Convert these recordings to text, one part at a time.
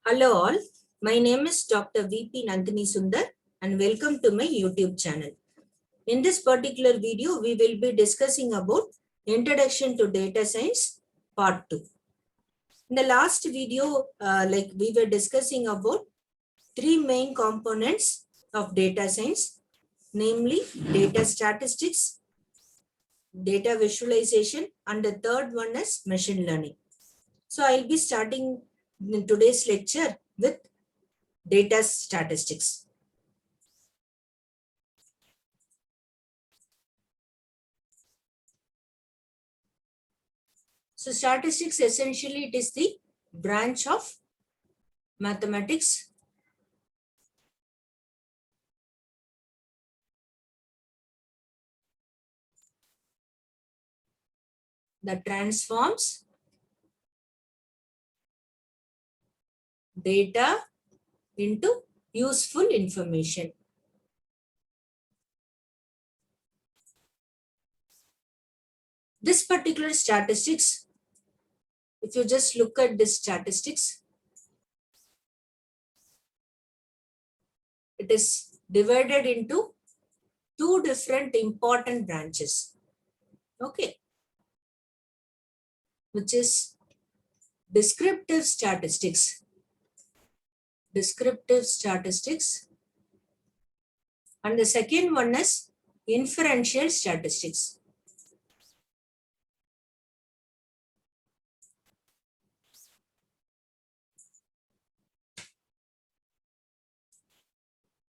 Hello all, my name is Dr.V.P. Sundar and welcome to my YouTube channel. In this particular video, we will be discussing about Introduction to Data Science Part 2. In the last video, we were discussing about three main components of data science, namely data statistics, data visualization, and the third one is machine learning. So I'll be starting in today's lecture with data statistics. So statistics essentially it is the branch of mathematics that transforms data into useful information. This particular statistics, if you just look at this statistics, it is divided into two different important branches, okay, which is descriptive statistics, and the second one is inferential statistics.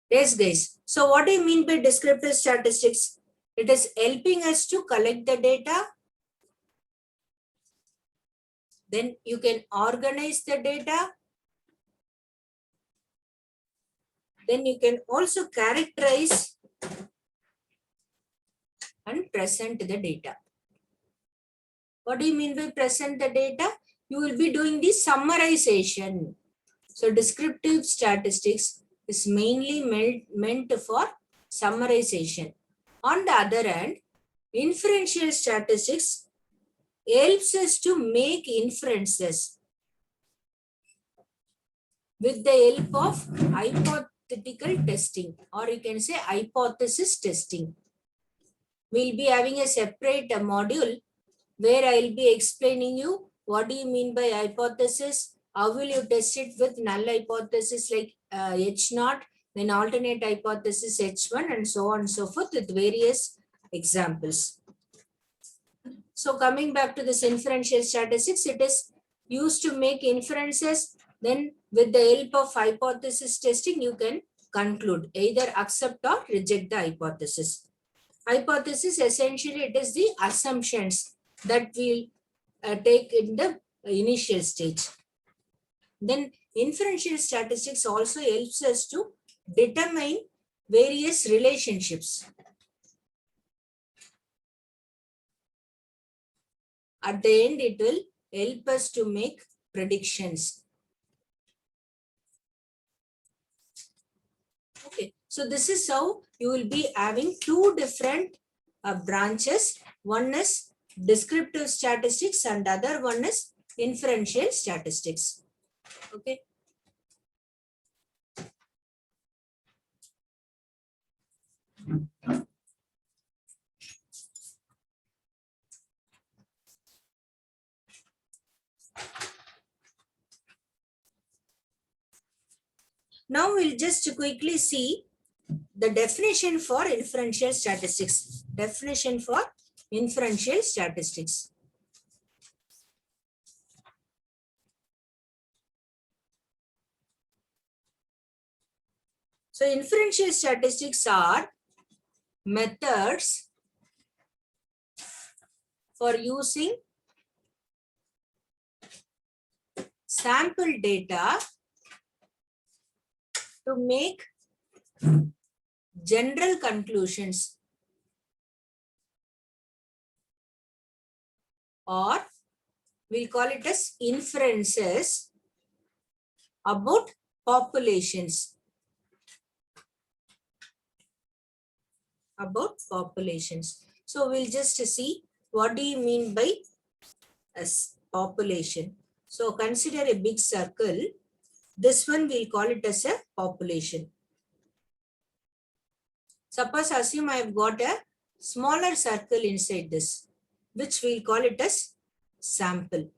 Yes, guys. So what do you mean by descriptive statistics? It is helping us to collect the data. Then you can organize the data. Then you can also characterize and present the data. What do you mean by present the data? You will be doing the summarization. So descriptive statistics is mainly meant for summarization. On the other hand, inferential statistics helps us to make inferences with the help of hypothetical testing, or you can say hypothesis testing. We'll be having a separate module where I'll be explaining you what do you mean by hypothesis, how will you test it with null hypothesis like H0, then alternate hypothesis H1, and so on and so forth with various examples. So coming back to this inferential statistics, it is used to make inferences. Then with the help of hypothesis testing, you can conclude, either accept or reject the hypothesis. Hypothesis essentially it is the assumptions that we'll take in the initial stage. Then inferential statistics also helps us to determine various relationships. At the end, it will help us to make predictions. Okay, so this is how you will be having two different branches. One is descriptive statistics and other one is inferential statistics. Okay. Now we'll just quickly see the definition for inferential statistics. Definition for inferential statistics. So inferential statistics are methods for using sample data to make general conclusions, or we'll call it as inferences about populations. So we'll just see what do you mean by as population. So consider a big circle. This one we'll call it as a population. Suppose assume I have got a smaller circle inside this, which we'll call it as sample.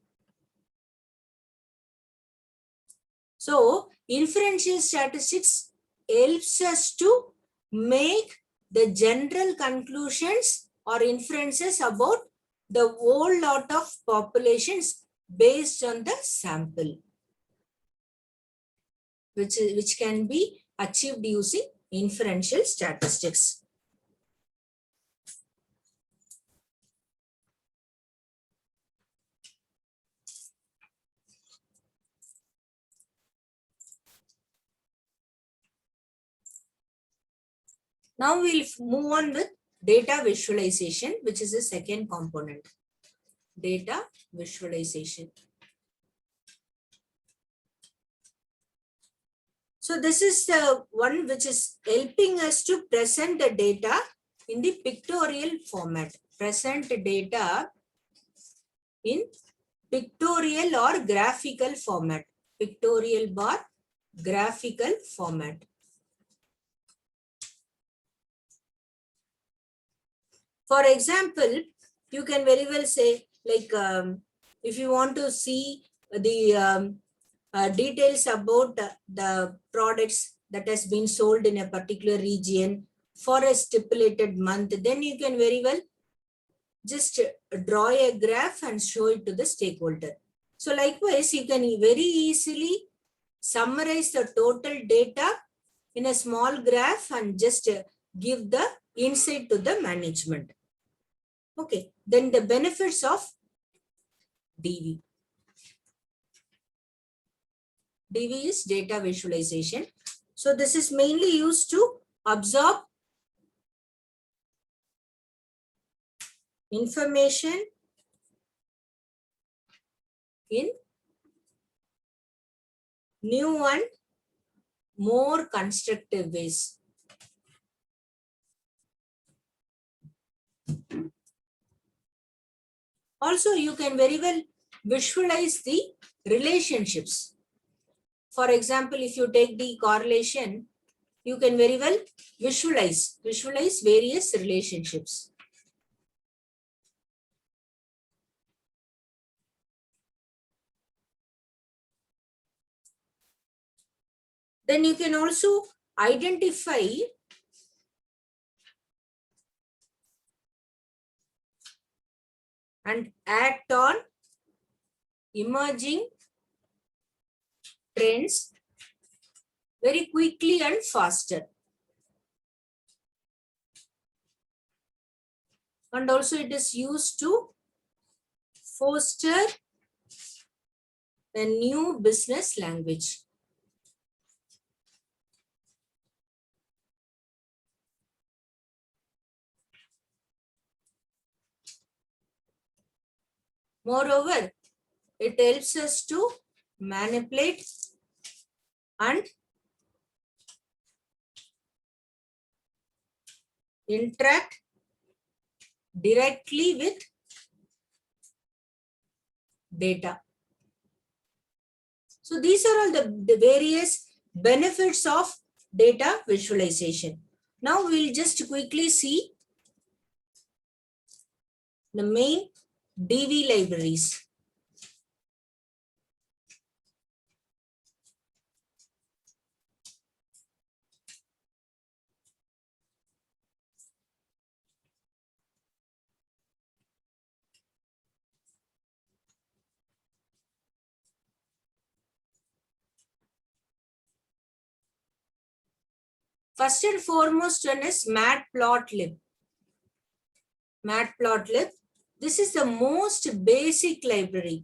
So inferential statistics helps us to make the general conclusions or inferences about the whole lot of populations based on the sample, which can be achieved using inferential statistics. Now we'll move on with data visualization, which is the second component. Data visualization. So this is the one which is helping us to present the data in the pictorial format. Present data in pictorial or graphical format. Pictorial bar graphical format. For example, you can very well say, like, if you want to see the details about the products that has been sold in a particular region for a stipulated month, then you can very well just draw a graph and show it to the stakeholder. So likewise, you can very easily summarize the total data in a small graph and just give the insight to the management. Okay, then the benefits of DV. DV is data visualization. So this is mainly used to absorb information in new and more constructive ways. Also, you can very well visualize the relationships. For example, if you take the correlation, you can very well visualize various relationships. Then you can also identify and act on emerging trends very quickly and faster. And also it is used to foster a new business language. Moreover, it helps us to manipulate and interact directly with data. So these are all the various benefits of data visualization. Now we'll just quickly see the main DV libraries. First and foremost one is matplotlib. Matplotlib. This is the most basic library.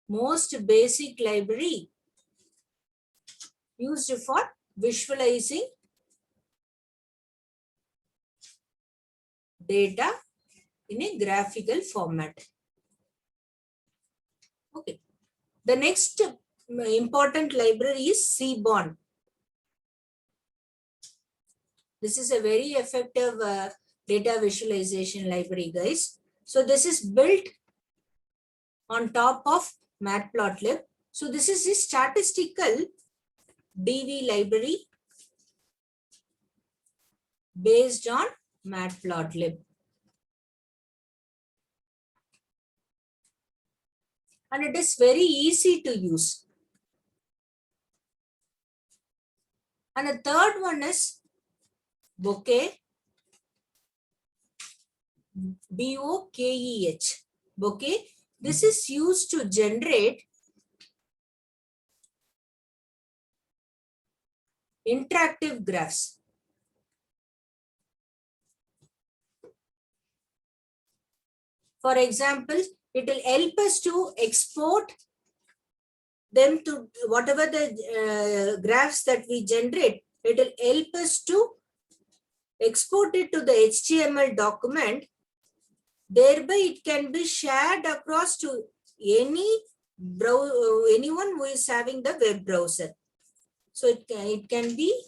Most basic library used for visualizing data in a graphical format. Okay. The next important library is Seaborn. This is a very effective data visualization library, guys. So this is built on top of Matplotlib. So this is the statistical DV library based on Matplotlib. And it is very easy to use. And the third one is Bokeh, B-O-K-E-H. Bokeh. This is used to generate interactive graphs. For example, it will help us to export them to whatever the graphs that we generate. It will help us to export it to the HTML document. Thereby, it can be shared across to anyone who is having the web browser. So it can be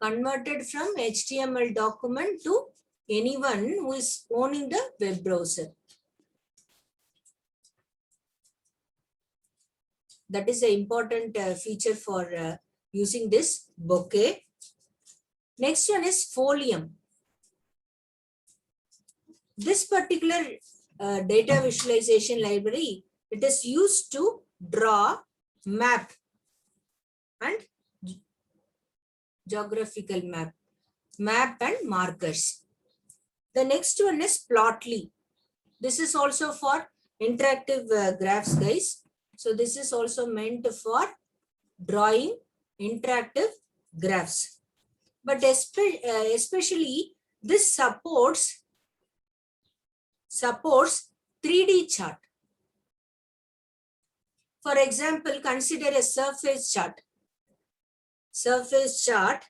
converted from HTML document to anyone who is owning the web browser. That is an important feature for using this Bokeh. Next one is Folium. This particular data visualization library, it is used to draw map and geographical map and markers. The next one is Plotly. This is also for interactive graphs, guys. So this is also meant for drawing interactive graphs. But especially this supports 3D chart. For example, consider a surface chart. Surface chart,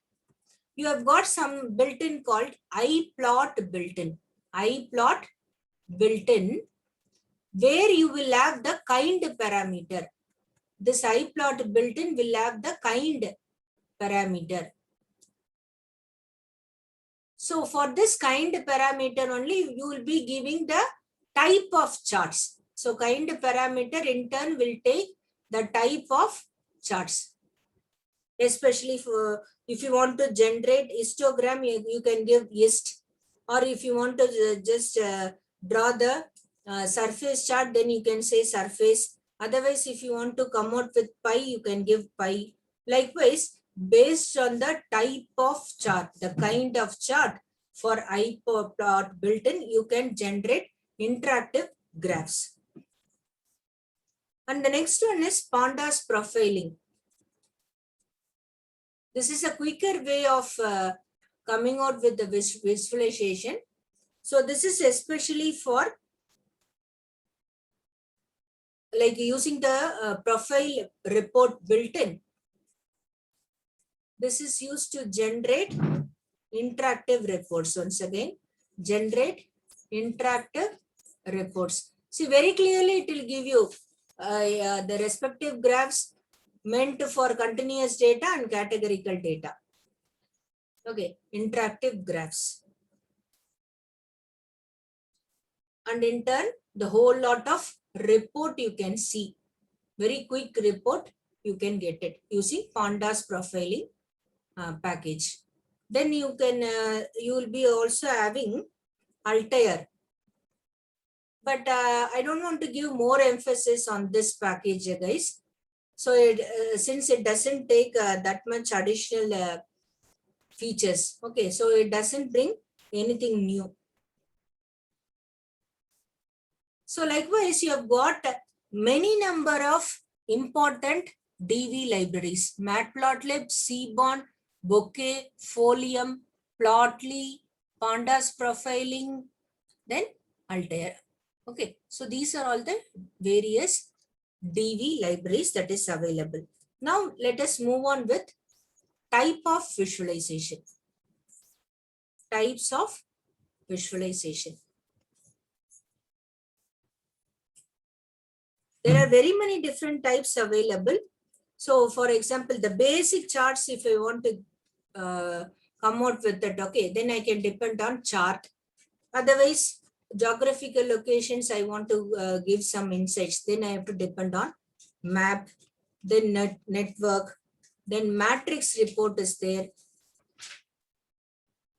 you have got some built-in called iPlot built-in. iPlot built-in, where you will have the kind parameter. This iPlot built-in will have the kind parameter. So for this kind parameter only, you will be giving the type of charts. So kind parameter in turn will take the type of charts. Especially for if you want to generate histogram, you can give hist. Or if you want to just draw the surface chart, then you can say surface. Otherwise, if you want to come out with pi, you can give pi. Likewise, based on the type of chart, the kind of chart for iPlot built-in, you can generate interactive graphs. And the next one is Pandas profiling. This is a quicker way of coming out with the visualization. So this is especially for like using the profile report built-in. This is used to generate interactive reports. Once again, generate interactive reports. See, very clearly it will give you the respective graphs meant for continuous data and categorical data. Okay, interactive graphs. And in turn, the whole lot of report you can see. Very quick report, you can get it using Pandas profiling package. Then you can, you will be also having Altair. But I don't want to give more emphasis on this package, guys. So since it doesn't take that much additional features, okay, so it doesn't bring anything new. So likewise, you have got many number of important DV libraries: Matplotlib, Seaborn, Bokeh, Folium, Plotly, Pandas profiling, then Altair. Okay, so these are all the various DV libraries that is available. Now let us move on with type of visualization. Types of visualization. There are very many different types available. So for example, the basic charts, if I want to come out with that, okay, then I can depend on chart. Otherwise, geographical locations, I want to give some insights. Then I have to depend on map, then network, then matrix report is there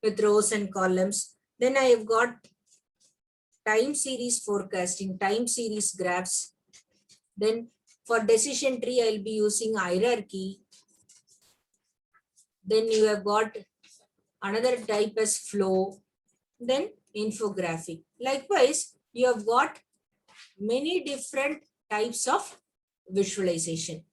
with rows and columns. Then I have got time series forecasting, time series graphs. Then for decision tree, I'll be using hierarchy. Then you have got another type as flow, then infographic. Likewise, you have got many different types of visualization.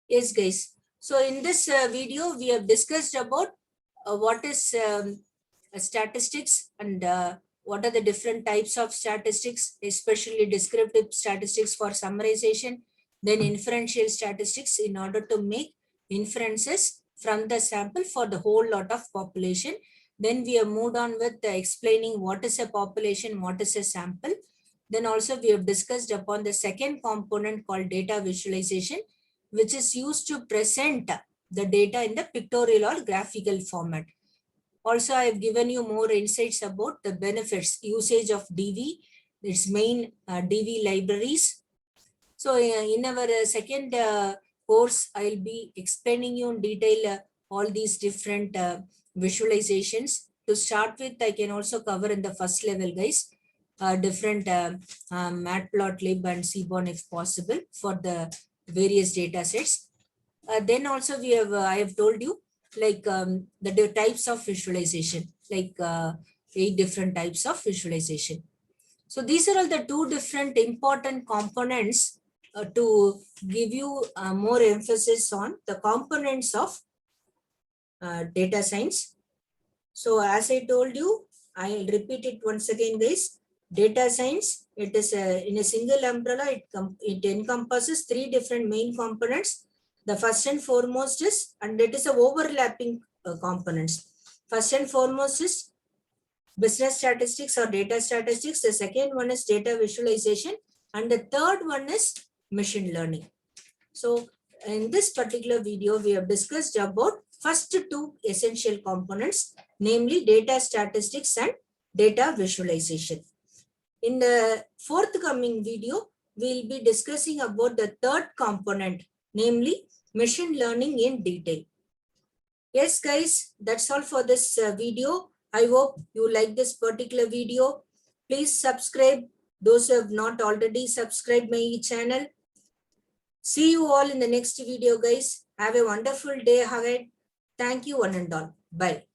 Yes, guys. So in this video, we have discussed about what is statistics and what are the different types of statistics, especially descriptive statistics for summarization, then inferential statistics in order to make inferences from the sample for the whole lot of population. Then we have moved on with explaining what is a population, what is a sample. Then also we have discussed upon the second component called data visualization, which is used to present the data in the pictorial or graphical format. Also, I have given you more insights about the benefits, usage of DV, its main DV libraries. So in our second course, I'll be explaining you in detail all these different visualizations. To start with, I can also cover in the first level, guys, different matplotlib and seaborn if possible for the various data sets. Then also we have, I have told you like the types of visualization, like 8 different types of visualization. So these are all the 2 different important components to give you more emphasis on the components of data science. So as I told you, I'll repeat it once again, guys. Data science, it is in a single umbrella, it encompasses 3 different main components. The first and foremost is, and it is a overlapping components. First and foremost is business statistics or data statistics. The second one is data visualization. And the third one is machine learning. So in this particular video, we have discussed about first 2 essential components, namely data statistics and data visualization. In the forthcoming video, we'll be discussing about the third component, namely machine learning in detail. Yes, guys, that's all for this video. I hope you like this particular video. Please subscribe. Those who have not already subscribed my channel. See you all in the next video, guys. Have a wonderful day ahead. Thank you, one and all. Bye.